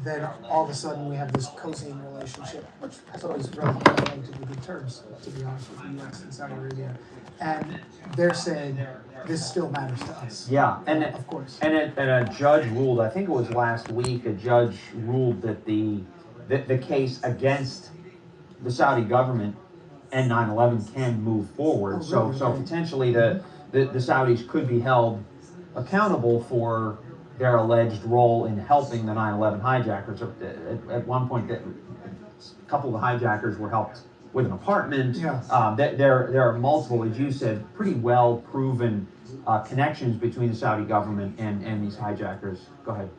then all of a sudden we have this cozy relationship, which I thought was relatively good terms, to be honest with the U.S. and Saudi Arabia. And they're saying this still matters to us. Yeah, and of course. And a judge ruled, I think it was last week, a judge ruled that the case against the Saudi government and 9/11 can move forward. Oh, really? So potentially the Saudis could be held accountable for their alleged role in helping the 9/11 hijackers. At one point, a couple of the hijackers were helped with an apartment. Yeah. There are multiple, as you said, pretty well proven connections between the Saudi government and these hijackers. Go ahead.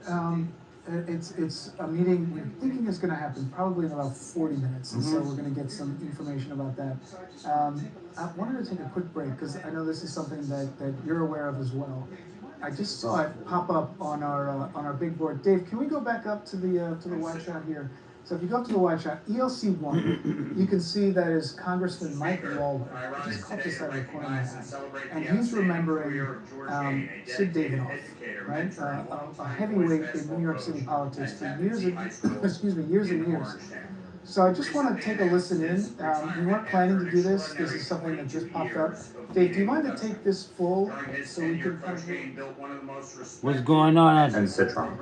It's a meeting we're thinking is going to happen probably in about 40 minutes, and so we're going to get some information about that. I wanted to take a quick break because I know this is something that you're aware of as well. I just saw it pop up on our big board. Dave, can we go back up to the wide shot here? So if you go up to the wide shot, ELC 1, you can see that is Congressman Mike Lawler. I just caught this out of the corner of my eye. And he's remembering Sid Davidoff, right? A heavyweight in New York City politics for years and years. So I just want to take a listen in. We weren't planning to do this. This is something that just popped up. Dave, do you mind to take this full so we can kind of... What's going on? And Citron.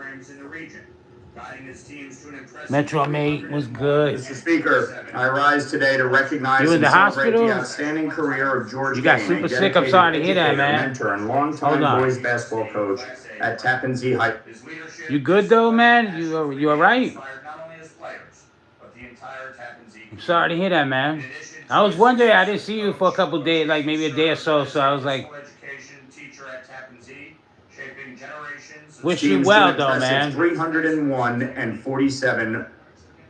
Metro Mate was good. Mr. Speaker, I rise today to recognize You in and the celebrate hospital? the outstanding career of George You got Gain, super a sick. I'm sorry to hear that, dedicated man. mentor and Hold longtime on. boys basketball coach at Tappan Zee High. You good though, man? You all right? I'm sorry to hear that, man. I was wondering. I didn't see you for a couple days, like maybe a day or so. So I was like, wish you Teams well to an though, impressive man. 301 and 47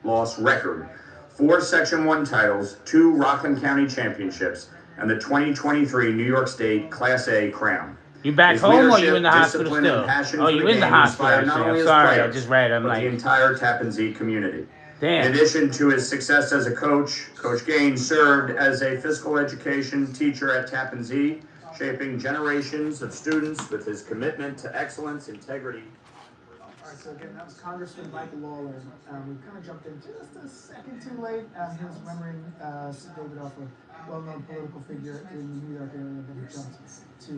loss record, 4 Section 1 titles, 2 Rockland County championships, and the 2023 New York State Class A crown. You back His home or leadership, you in the hospital discipline, and still? passion Oh, for you in the game hospital? inspire not Actually, only I'm his sorry. I players, just read. I'm but the like, entire Tappan Zee community. damn. In addition to his success as a coach, Coach Gaines served as a physical education teacher at Tappan Zee, shaping generations of students with his commitment to excellence, integrity. All right, so again, that was Congressman Mike Lawler. We kind of jumped in just a second too late. He was remembering Sid Davidoff, a well-known political figure in the New York area, that he jumped to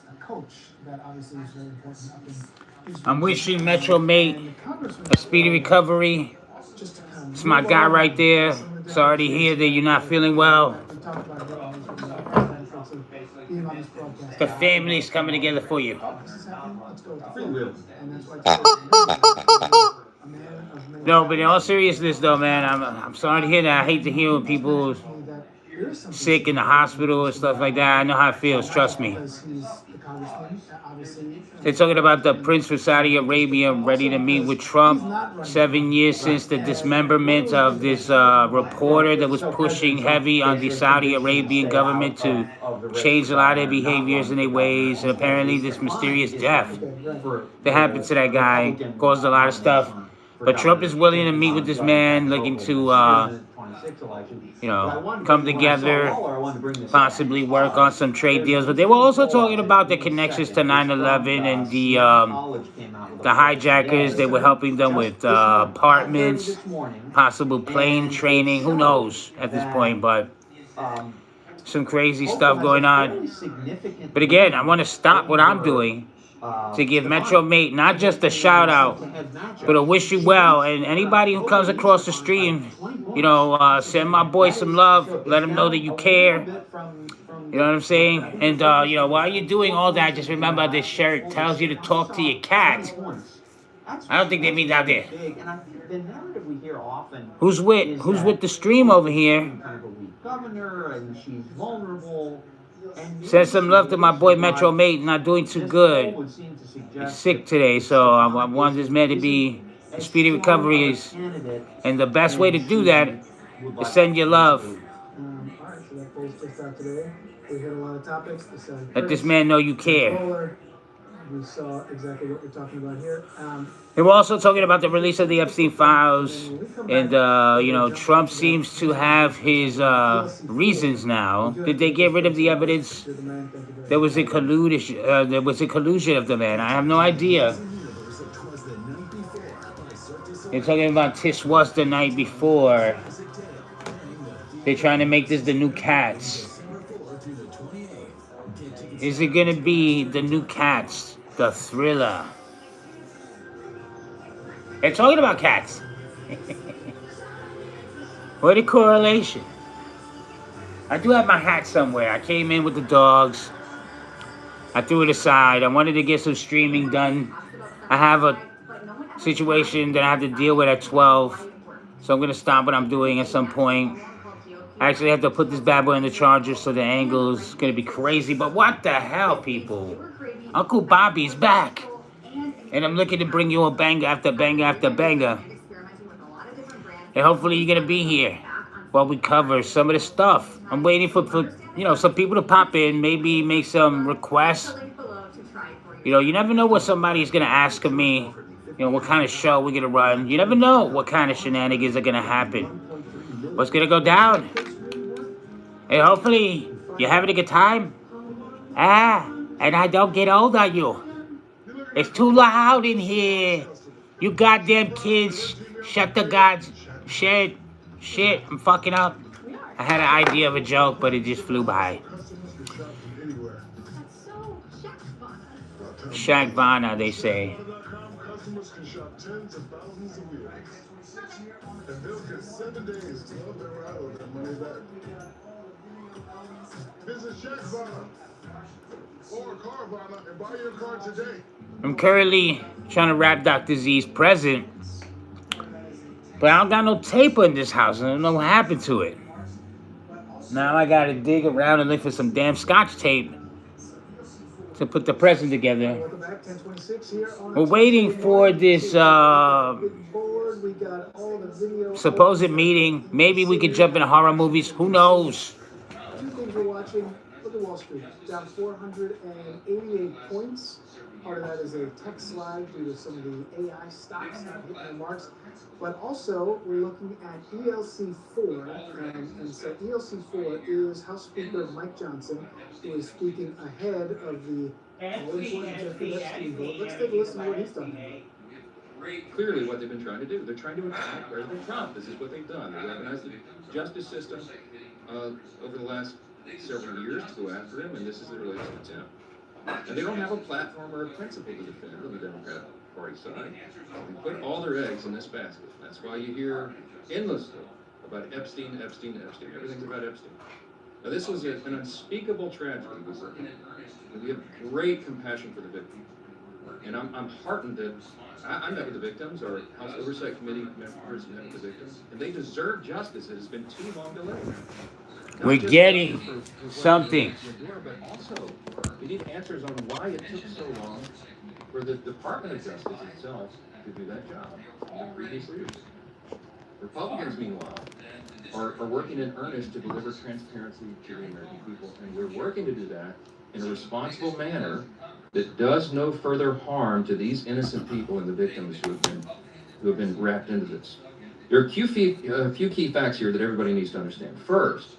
a coach that obviously was very important up in East I'm wishing Metro Mate And Congressman a speedy recovery. just to kind of It's my move guy on right there. some of the Sorry to hear that you're not feeling well. we talked about it earlier, so the benefits of being on this broadcast. The family's coming together for you. This is happening. Let's go with the flow. And that's why it's a man of many No, but in all seriousness though, man, I'm sorry to hear that. I hate to hear when people that there is something sick in the hospital and stuff like that. I know how it feels. Trust me. because he's the congressman, obviously. They're talking about the Prince of Saudi Arabia ready to meet with Trump. 7 years since the dismemberment of this reporter that was pushing heavy on the Saudi Arabian government to change a lot of their behaviors and their ways. And apparently this mysterious death that happened to that guy caused a lot of stuff. But Trump is willing to meet with this man, looking to, come together, possibly work on some trade deals. But they were also talking about the connections to 9/11 and the hijackers. They were helping them with apartments, possible plane training. Who knows at this point? But some crazy stuff going on. But again, I want to stop what I'm doing to give Metro Mate not just a shout out, but a wish you well. And anybody who comes across the stream, send my boy some love. Let him know that you care. You know what I'm saying? And, while you're doing all that, just remember this shirt tells you to talk to your cat. I don't think they mean out there. Who's with the stream over here? Send some love to my boy Metro Mate, not doing too good. He's sick today, so I want this man to be a speedy recovery. And the best way to do that is send your love. Alright, so that poll just out today. We hit a lot of topics. Let this man know you care. We saw exactly what we're talking about here. They were also talking about the release of the Epstein files, and Trump seems to have his reasons now. Did they get rid of the evidence? There was a collusion. There was a collusion of the man. I have no idea. They're talking about Tish was the night before. They're trying to make this the new Cats. Is it gonna be the new Cats, the thriller? They're talking about cats. What a correlation. I do have my hat somewhere. I came in with the dogs. I threw it aside. I wanted to get some streaming done. I have a situation that I have to deal with at 12. So I'm going to stop what I'm doing at some point. I actually have to put this bad boy in the charger, so the angle is going to be crazy. But what the hell, people? Uncle Bobby's back. And I'm looking to bring you a banger after banger after banger. And hopefully you're going to be here while we cover some of the stuff. I'm waiting for some people to pop in, maybe make some requests. You never know what somebody's going to ask of me. What kind of show we're going to run. You never know what kind of shenanigans are going to happen. What's going to go down. And hopefully you're having a good time. And I don't get old on you. It's too loud in here. You goddamn kids. Shut the gods. Shit, I'm fucking up. I had an idea of a joke, but it just flew by. Shaq Vanna, they say. Customers can shop tens of thousands of wheels. And they'll get 7 days to love their ride or their money back. Visit Shaq Vanna or Carvana and buy your car today. I'm currently trying to wrap Dr. Z's present. But I don't got no tape in this house. I don't know what happened to it. Now I gotta dig around and look for some damn Scotch tape to put the present together. We're waiting for this supposed meeting. Maybe we could jump into horror movies. Who knows? Two things we're watching. Look at Wall Street. Down 488 points. Part of that is a tech slide due to some of the AI stocks that hit their marks. But also, we're looking at ELC4. And so ELC4 is House Speaker Mike Johnson, who is speaking ahead of the all-important Jeffrey Epstein vote. Let's take a listen to what he's talking about. Clearly what they've been trying to do. They're trying to attack President Trump. This is what they've done. They've weaponized the justice system over the last several years to go after him, and this is their latest attempt. And they don't have a platform or a principle to defend on the Democratic Party side. They put all their eggs in this basket. That's why you hear endlessly about Epstein. Everything's about Epstein. Now this was an unspeakable tragedy. We have great compassion for the victim. And I'm heartened that I met with the victims, our House Oversight Committee members met with the victims, and they deserve justice. It has been too long delayed. We're getting something. But also, we need answers on why it took so long for the Department of Justice itself to do that job in the previous leaders. Republicans, meanwhile, are working in earnest to deliver transparency to the American people, and we're working to do that in a responsible manner that does no further harm to these innocent people and the victims who have been wrapped into this. There are a few key facts here that everybody needs to understand. First,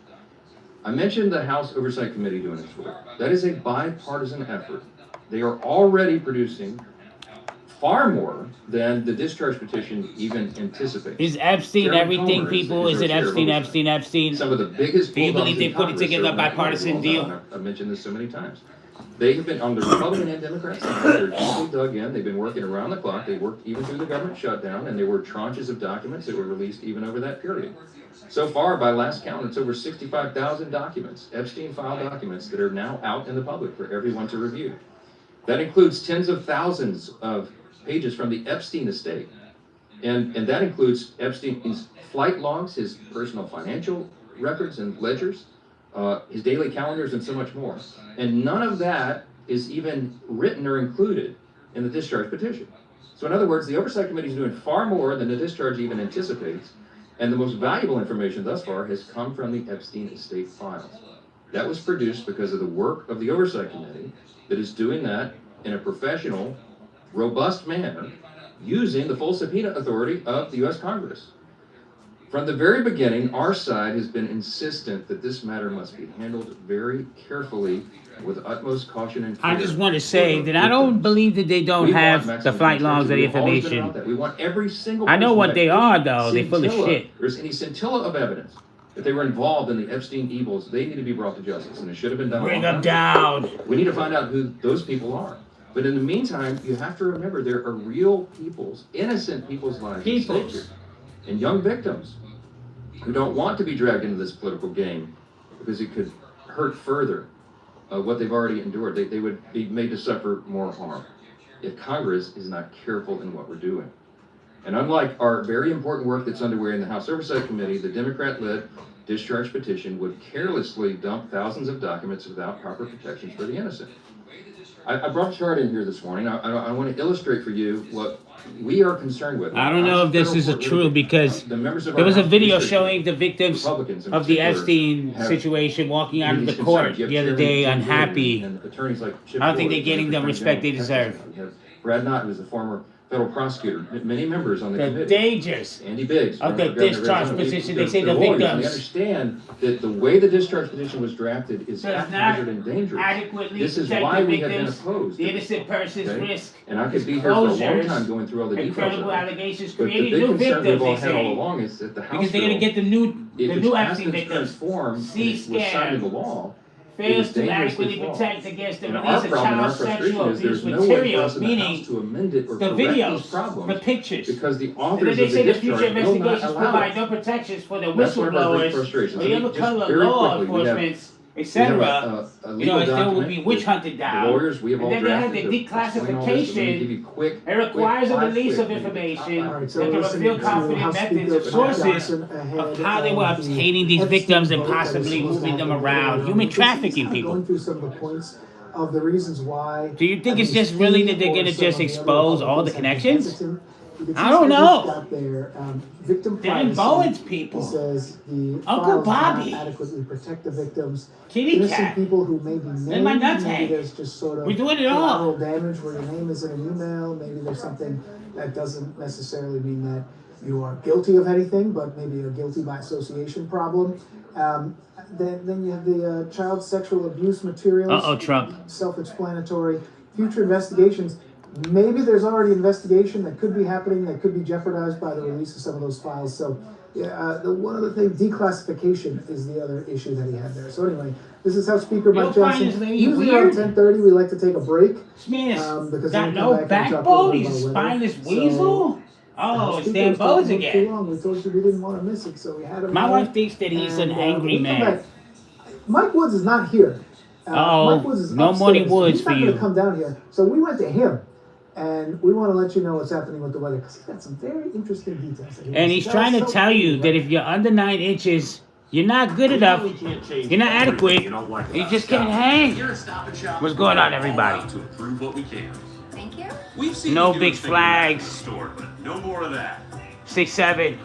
I mentioned the House Oversight Committee doing its work. That is a bipartisan effort. They are already producing far more than the discharge petition even anticipates. Is Epstein everything, people? Is it Epstein? Some of the biggest. Do you believe they put it together a bipartisan deal? I've mentioned this so many times. They have been, on the Republican and Democrat side, they're deeply dug in. They've been working around the clock. They worked even through the government shutdown, and there were tranches of documents that were released even over that period. So far, by last count, it's over 65,000 documents, Epstein file documents, that are now out in the public for everyone to review. That includes tens of thousands of pages from the Epstein estate. And that includes Epstein's flight logs, his personal financial records and ledgers, his daily calendars, and so much more. And none of that is even written or included in the discharge petition. So in other words, the Oversight Committee is doing far more than the discharge even anticipates, and the most valuable information thus far has come from the Epstein estate files. That was produced because of the work of the Oversight Committee that is doing that in a professional, robust manner, using the full subpoena authority of the U.S. Congress. From the very beginning, our side has been insistent that this matter must be handled very carefully with utmost caution and care. I just want to say that I don't believe that they don't We want have the maximum flight logs or the transparency. We've always been about information. that. We want every single I know person what that they if are, though. They're full of scintilla- shit. There's any scintilla of evidence that they were involved in the Epstein evils, they need to be brought to justice, and it should have been done. a Bring long them time ago. down. We need to find out who those people are. But in the meantime, you have to remember there are real people's, innocent people's lives at stake Peoples. here. And young victims who don't want to be dragged into this political game because it could hurt further what they've already endured. They would be made to suffer more harm if Congress is not careful in what we're doing. And unlike our very important work that's underway in the House Oversight Committee, the Democrat-led discharge petition would carelessly dump thousands of documents without proper protections for the innocent. I brought a chart in here this morning. I want to illustrate for you what we are concerned with. I don't know if this is true because The members of there our was a House video district, showing the victims Republicans in of the particular, Epstein have situation walking out of these the court concerns. You have the other Chairman day Jim Jordan unhappy. and attorneys like Chip I don't think Ford, they're getting the Attorney respect they General deserve. Texas. You have Brad Knott, who's a former federal prosecutor, many members on the They're committee. dangerous. Andy Biggs. Of the former governor discharge Arizona. petition, they They're say the lawyers, and victims. They understand that the way the discharge petition was drafted is Does not haphazard and dangerous. adequately This is protect why the we have been victims, opposed. the innocent person's Okay? risk. And I could be here for a long Disclosures, time going through all the details of Incredible it. allegations, But the creating big new concern victims, we've all they had all say. along is that the House Because they're going to bill, get the new if Epstein it's passed in its current victims. form, and C it was signed scam. into law, Fails is to dangerously adequately flawed. protect against the And release our of problem and our child frustration sexual is there's abuse no way for us materials, in the House meaning to amend it or the correct those videos, the problems pictures. because the And authors then they of say the the future discharge will not investigations allow provide it. no protections for the That's one of our great whistleblowers frustrations. or the other Just color very law quickly, we have- enforcement, We have etc. a You legal know, if they will document be with witch hunted the down. lawyers, we have And all then they have drafted the to explain all this, and we give declassification. you quick. It requires a quick, release of quick, information All right, so that can listening reveal to confident House methods Speaker of Mike sources Johnson ahead of how they were of the obtaining these Epstein victims and vote that is possibly supposed to moving them happen around, later on. human Because he's trafficking kind of people. Going through some of the points of the reasons why. Do you think I it's mean, just really that they're Steve gonna or some just of the other expose all the Republicans have been connections? hesitant. You can I see don't Scott know. Got there, victim They're privacy. Bowen's He people. says the Uncle files do not Bobby. adequately protect the victims. Kitty Innocent cat. people who may be named. my nuts Maybe hang. there's just sort of We're doing it all. collateral damage where your name is in an email. Maybe there's something that doesn't necessarily mean that you are guilty of anything, but maybe a guilty by association problem. Then you have the child sexual abuse materials. Uh-oh, Trump. Self-explanatory. Future investigations. Maybe there's already investigation that could be happening that could be jeopardized by the release of some of those files. So, yeah, the one other thing, declassification is the other issue that he had there. So anyway, this is how Speaker You Mike don't find Johnson. this lady Usually weird? around 10:30, we like to take a break. This man Because has then got we come no back and talk a backbone. little He's bit a about weather. spineless So, weasel. Oh, it's Speaker Dan was Bowes talking too again. long. We told you we didn't want to miss it, so we had him. My on. wife thinks that he's an And, angry we'll come man. back. Mike Woods is not here. Uh-oh. Mike Woods is No upstairs. Morning Woods He's not for gonna you. come down here, so we went to him, and we want to let you know what's happening with the weather because he's got some very interesting details. that he And wants he's to trying to us. tell you that if you're under 9 inches, you're not good enough. You're not adequate. You just can't hang. What's going on, everybody? To approve what we can. Thank you. We've seen No you big doing things back in the flags. store, but no more of that. 6'7".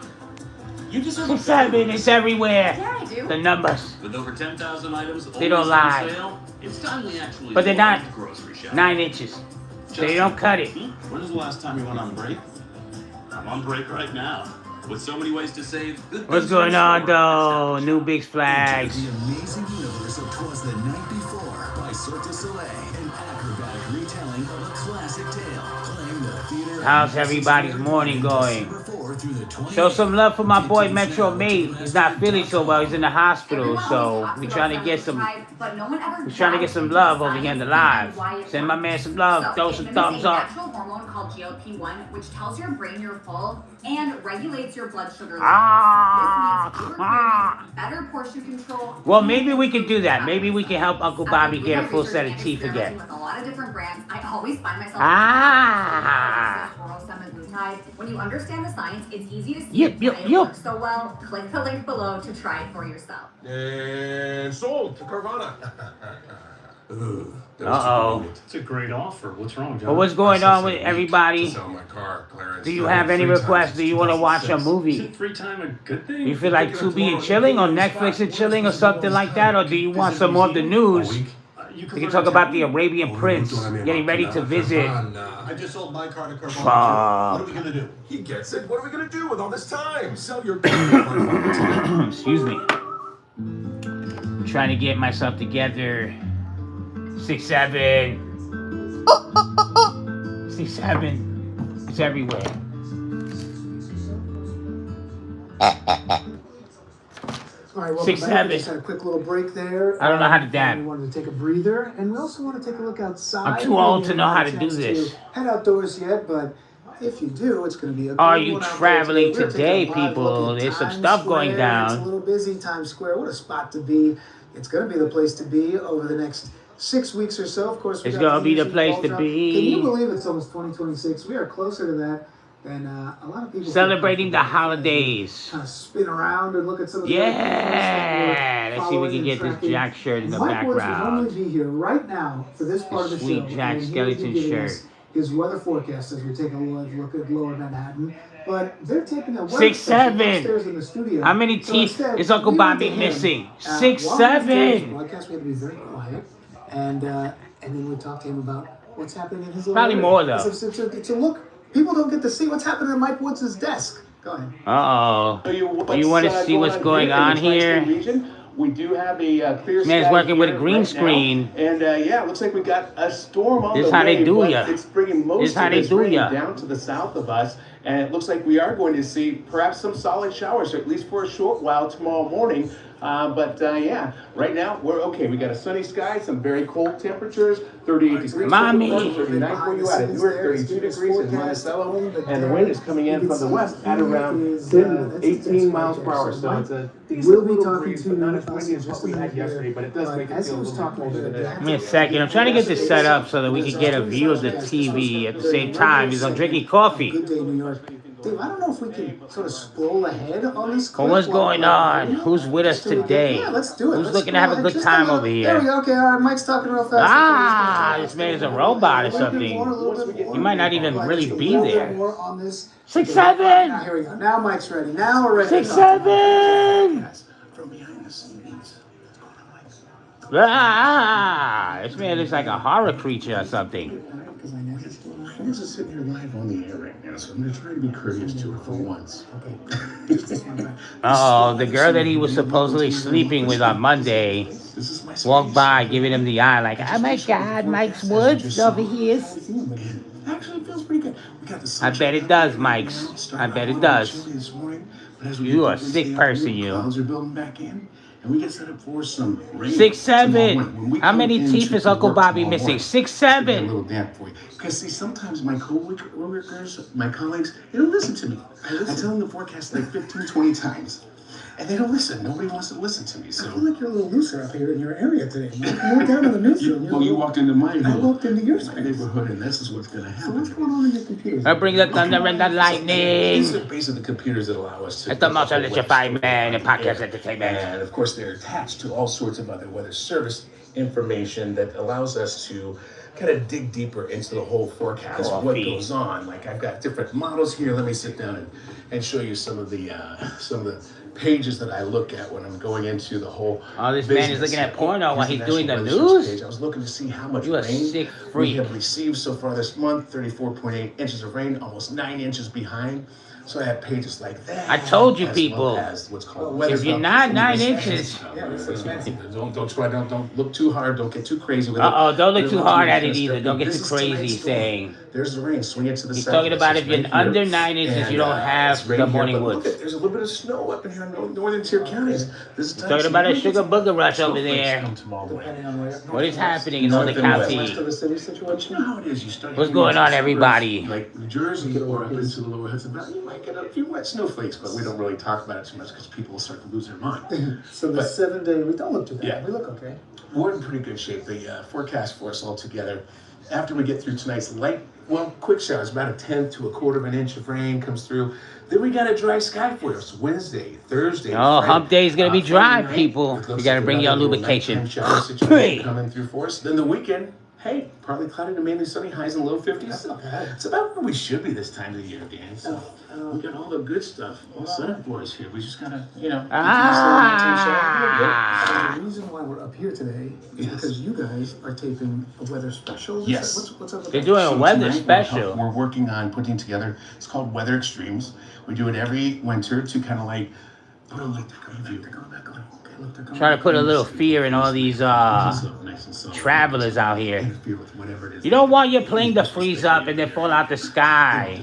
You deserve a 6'7", better it's everywhere. Yeah, I do. The numbers. With over 10,000 items They don't always lie. on sale, it's time we actually But they're go not to grocery shop. 9 inches. So Justin, you don't cut it. When was the last time you went on break? I'm on break right now. With so many ways to save, good What's things going in on, store. though? New big flags. The amazing universe of 'Twas the Night Before by Cirque du Soleil, an acrobatic retelling of a classic tale, playing the theater. How's everybody's morning going? December 4 through the 28th. Show some love for my boy Metro Mate. He's not feeling so well. He's in the hospital, so we're trying to get some. We're trying to get some love over here in the live. Send my man some love. Throw some thumbs up. There's a natural hormone called GLP-1, which tells your brain you're full and regulates your blood sugar levels. Ah, This means fewer ah. cravings, better portion control. Well, maybe we can do that. Maybe we can help Uncle Bobby get a full set of teeth again. With a lot of different brands, I always find myself. Ah. Oral semaglutide. When you understand the science, it's easy to see Yep, why yep, it yep. works so well. Click the link below to try it for yourself. And sold to Carvana. Ugh. Uh-oh. It's a great offer. What's wrong, John? But what's going on with everybody? Sell my car, Clarence. Do you have any requests? Do you want to watch a movie? Isn't free time a good thing? You feel like Tubi and chilling or Netflix and chilling or something like that? Or do you want some more of the news We can talk about the Arabian Prince getting ready to visit. I just sold my car to Carvana. Fuck. What are we gonna do? He gets it. What are we gonna do with all this time? Sell your car. Excuse me. I'm trying to get myself together. 6'7". 6'7". It's everywhere. All right, welcome 6'7". back. We just had a quick little break there. I don't know how to dab. We wanted to take a breather, and we also want to take a look outside. I'm too old to We know how haven't to had a do chance this. to Head outdoors yet, but if you do, it's going to be a Are good you one out there traveling We're taking today, a live people? look at There's some Times stuff going Square. down. It's a little busy, Times Square. What a spot to be. It's going to be the place to be over the next 6 weeks or so. Of course, It's gonna be the place to be. Can you believe it's almost 2026? We are closer to that than a lot of people. Celebrating the holidays. Kind of spin around and look at some of the Yeah. Let's see if we can get this Jack shirt in the Mike Woods would background. normally be here right now for this part of the Sweet show. Jack and he would be Skellington giving shirt. us His weather forecast as we take a look at Lower Manhattan, but they're taking a weather 6'7". session upstairs in the studio. How many So teeth instead, is Uncle we went Bobby to him. missing? While we was doing this 6'7". podcast, we had to be very quiet, and then we talked to him about what's happening in his little Probably area. more, though. So look, people don't get to see what's happening at Mike Woods' desk. Go ahead. Uh-oh. You want to see what's going on here? We do have a clear Man's sky working with a here green right screen. now. And yeah, it looks like we got a storm on This the how way, they do but ya. it's bringing most This how of they this do rain ya. down to the south of us. And it looks like we are going to see perhaps some solid showers, at least for a short while tomorrow morning. But yeah, right now we're okay. We got a sunny sky, some very cold temperatures, 38 degrees. Mommy. 39 where you at? Newark, 32 degrees in Monticello. And the wind is coming in from the west at around 10 to 18 miles per hour. So it's a decent little breeze, but not as windy as what we had yesterday, but it does make it feel a little bit colder today. Give me a second. I'm trying to get this set up so that we can get a view of the TV at the same time as I'm drinking coffee. Good day, New York. Dave, I don't know if we can sort of scroll ahead on this clip. Well, what's going on? Who's with us today? Yeah, let's do it. Who's Let's looking to have a scroll good ahead just time little- over There we here? go. Okay, all right. Mike's talking real fast. Ah, this man is a robot or something. He might not even really be there. More on this. 6'7". Now, here we go. Now Mike's ready. Now we're ready. 6'7". From behind the scenes. Ah, this man looks like a horror creature or something. She's just sitting here live on the air right now, so I'm going to try to be courteous to her for once. Oh, the girl that he was supposedly sleeping with on Monday walked by, giving him the eye like, oh my God, Mike's Woods over here. Actually, it feels pretty good. We got the I bet it does, Mike's. I bet it does. You are a sick person, you. Clouds are building back in, and we get set up for some rain. 6'7". How many teeth is Uncle Bobby missing? A 6'7". little damp for you. Because see, sometimes my co-workers, my colleagues, they don't listen to me. I tell them the forecast like 15, 20 times. And they don't listen. Nobody wants to listen to me. So I feel like you're a little looser up here in your area today. You're down in the newsroom. well, you walked into my I walked into your space. neighborhood, and this is what's going to So happen. what's going on in your computer? I bring the thunder and the lightning. These are basically the computers that allow us to. It's the most electrifying man in podcast entertainment. And of course, they're attached to all sorts of other weather service information that allows us to kind of dig deeper into the whole forecast of what goes on. Like I've got different models here. Let me sit down and show you some of the pages that I look at when I'm going into the whole. Oh, this man is looking at porno while he's doing the National Weather Service news? page. I was looking to see how much You a rain sick we freak. have received so far this month. 34.8 inches of rain, almost 9 inches behind. So I have pages like that. I told you, as people, well as what's called weather if you're up. not 9 inches. Don't look too hard. Don't get too crazy with it. Uh-oh, don't look There's too a hard lot at of it either. Don't get This too is crazy tonight's storm. saying. There's the rain. Swing it to the He's south. talking about It's if you're right under here. 9 inches, And, you don't it's have right the here, morning but look woods. at- There's a little bit of snow up in here in northern tier counties. This is Talking about a sugar booger rush over there. Depending on where. What is happening in other North and west. West counties? of the city situation. You know how it is. You start What's getting going on, into everybody? Like New Jersey or up into the lower Hudson Valley, you might get a few wet snowflakes, but we don't really talk about it too much because people will start to lose their mind. So the But- 7 day, we don't look too bad. Yeah. We look okay. We're in pretty good shape. The forecast for us all together, after we get through tonight's quick showers, about a tenth to a quarter of an inch of rain comes through. Then we got a dry sky for us Wednesday, Thursday. Oh, Friday. hump day is gonna be Friday dry, night, people. it You looks gotta like bring your another little lubrication. nighttime shower situation coming through for us. Then the weekend, Hey, partly cloudy to mainly sunny, highs in the low 50s. It's about where we should be this time of the year, Dan. So we got all the good stuff all set up for us here. We just gotta, you know, The reason why we're up here today is because you guys are taping a weather special. Yes. What's up with They're that? doing a weather tonight special. We're working on putting together, it's called Weather Extremes. We do it every winter to kind of like put a little preview. Trying to put a little fear in all these travelers out here. You don't want your plane to freeze up and then fall out the sky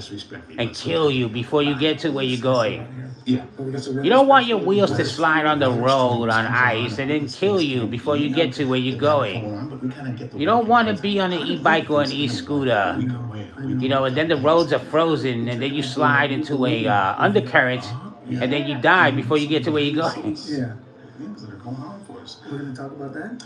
and kill you before you get to where you're going. Yeah. You don't want your wheels to slide on the road on ice and then kill you before you get to where you're going. You don't want to be on an e-bike or an e-scooter, you know, and then the roads are frozen and then you slide into a undercurrent and then you die before you get to where you're going. Yeah. Things that are going on for us. We're going to talk about that.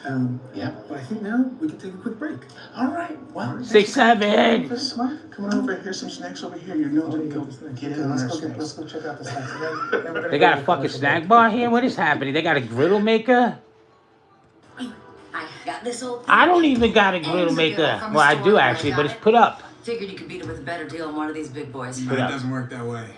Yeah. But I think now we can take a quick break. All right. Well, 6-7. Come on over. Here's some snacks over here. You know what to go get in on our Let's snacks. go check out the snacks. And then we're gonna They go got to a the fucking commercial snack break. bar here? What is happening? They got a griddle maker? I got this old I don't even got a griddle maker. Well, I do actually, but it's put up. Figured you could beat it with a better deal on one of these big boys. Put up. doesn't work that way.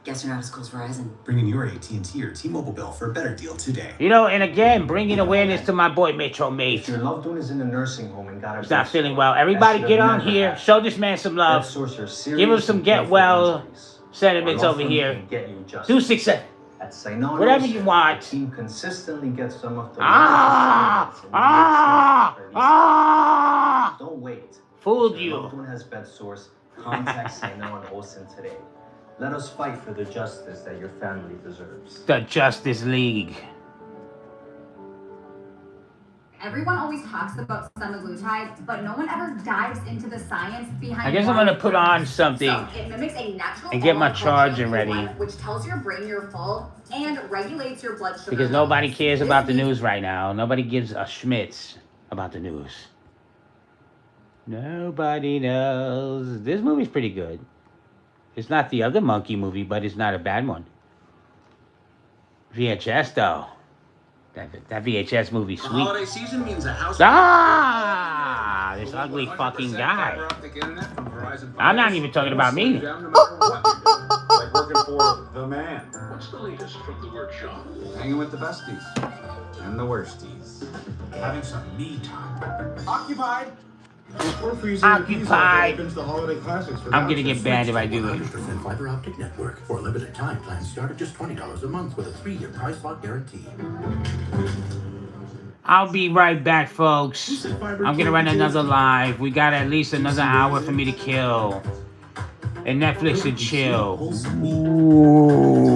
Guess you're not as cool as Verizon. Bring in your AT&T or T-Mobile bill for a better deal today. You know, and again, bringing awareness to my boy Metro Mate. Your loved one is in a nursing home and got a He's not feeling well. Everybody get on here. Show this man some love. Give him some get well sentiments over here. Do 6-7. At Synonis, Whatever you want. the team consistently gets some of the Don't wait. Fooled If you. your loved one has bed sores, contact Synon Olsen today. Let us fight for the justice that your family deserves. The Justice League. Everyone always talks about semaglutide, but no one ever dives into the science behind. I guess I'm why gonna put on something So it mimics a natural and get my hormone called charger ready. GLP-1, which tells your brain you're full and regulates your blood sugar. Because nobody cares about the news right now. Nobody gives a schmitz about the news. Nobody knows. This movie's pretty good. It's not the other monkey movie, but it's not a bad one. VHS though. That VHS movie sweet. Holiday season means a house. Ah, this ugly fucking guy. I'm not even talking about me. Like working for the man. What's the latest from the workshop? Hanging with the besties and the worsties. Having some me time. Occupied. Occupied. I'm gonna get banned if I do it. 100% fiber optic network for a limited time. Plans start at just $20 a month with a 3-year price lock guarantee. I'll be right back, folks. I'm gonna run another live. We got at least another hour for me to kill. And Netflix and chill. Ooh.